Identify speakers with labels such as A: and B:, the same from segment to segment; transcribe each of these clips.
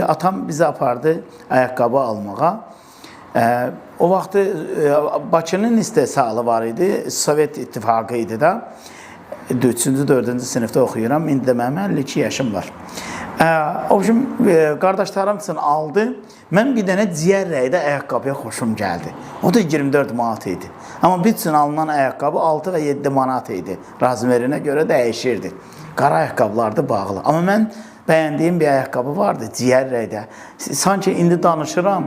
A: Atam bizi apardı ayaqqabı almağa. O vaxtı Bakının istehsalı var idi, Sovet İttifaqı idi da. 3-cü, 4-cü sinifdə oxuyuram. İndi də mənim 52 yaşım var. O üçün qardaşlarım üçün aldı. Mən bir dənə ciyər rəydə ayaqqabıya xoşum gəldi. O da 24 manat idi. Amma bir üçün alınan ayaqqabı 6 və 7 manat idi. Razmerinə görə dəyişirdi. Qara ayaqqabılardı bağlı. Amma mən bəyəndiyim bir ayaqqabı vardı ciyər rəydə. Sanki indi danışıram.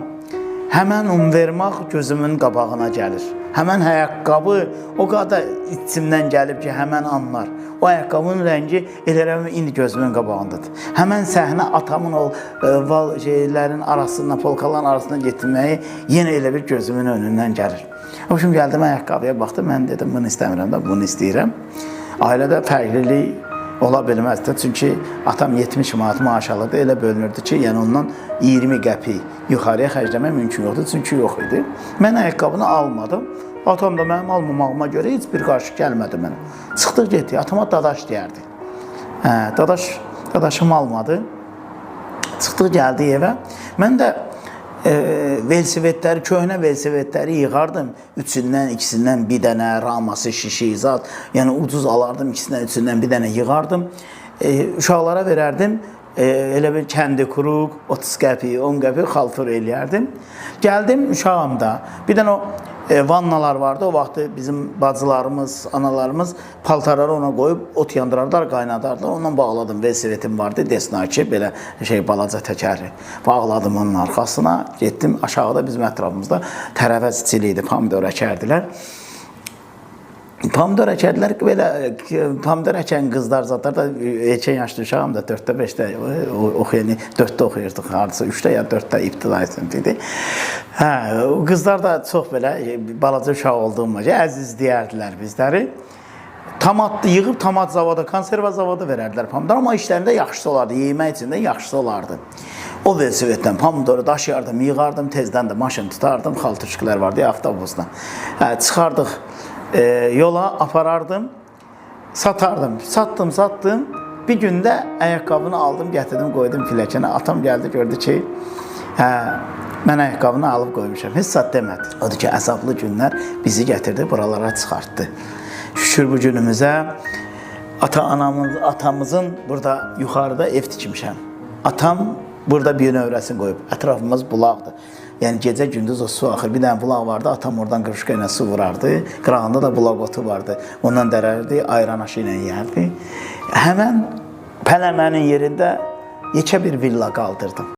A: Həmən vermək gözümün qabağına gəlir. Həmən ayaqqabı o qədər içimdən gəlib ki, həmən anlar. O ayaqqabının rəngi elə indi gözümün qabağındadır. Həmən səhnə atamın o şeylərin arasından, polkaların arasından getirməyi yenə elə bir gözümün önündən gəlir. O üçün gəldim ayaqqabıya baxdım, mən dedim bunu istəmirəm də, bunu istəyirəm. Ailədə fərqlilik ola bilməzdi. Çünki atam 70 manat maaş alırdı, elə bölünürdü ki, yəni ondan 20 qəpik yuxarıya xərcləmək mümkün yoxdur, çünki yox idi. Mən ayaqqabını almadım. Atam da mənim almamağıma görə heç bir qarşı gəlmədi mənə. Çıxdıq getdik, atama dadaş deyərdi. Dadaşım almadı. Çıxdıq gəldik evə. Mən də velsivetləri, köhnə velsivetləri yığardım. Üçündən, ikisindən bir dənə, raması, şişi, zat. Yəni ucuz alardım, ikisindən, üçündən bir dənə yığardım. Uşaqlara verərdim. Elə bir kəndi kuruq, 30 qəpik, 10 qəpik xaltur eləyərdim. Gəldim uşağımda. Bir dənə o vannalar vardı. O vaxtı bizim bacılarımız, analarımız paltarları ona qoyub ot yandırarlar, qaynadarlar. Ondan bağladım. Velsivetim vardı. Desnaki, belə balaca təkəri. Bağladım onun arxasına. Getdim aşağıda bizim ətrafımızda tərəvəz çili idi. Pomidor əkərdilər. Pomidor əkədilər, belə pomidor əkən qızlar zatlar da erkən yaşlı uşağım da 4-də 5-də oxuyan, 4-də oxuyurduq, hardasa 3-də ya 4-də ibtidai sinif idi. O qızlar da çox belə balaca uşaq olduğuma əziz deyərdilər bizləri. Tomat yığıb tomat zavoda, konserva zavoda verərdilər pomidor, amma işlərində yaxşısı olardı, yemək üçün də yaxşısı olardı. O velsivetdən pomidoru daşıyardım, yığardım, tezdən də maşın tutardım, xaltuşkilər vardı, avtobusla. Çıxardıq. Yola aparardım, satardım, satdım. Bir gündə ayaqqabını aldım, gətirdim, qoydum piləkənə. Atam gəldi, gördü ki, mən ayaqqabını alıb qoymuşam. Heç saat demədi. Odur ki, əzablı günlər bizi gətirdi, buralara çıxartdı. Şükür bu günümüzə atamızın burada yuxarıda ev tikmişəm. Atam burada bir növrəsini qoyub, ətrafımız bulaqdır. Yəni gecə gündüz o su axır. Bir dənə bulaq vardı, atam oradan qırışqa ilə su vurardı. Qırağında da bulaq otu vardı. Ondan dərərdi, ayran aşı ilə yeyərdi. Həmən pələmənin yerində yekə bir villa qaldırdım.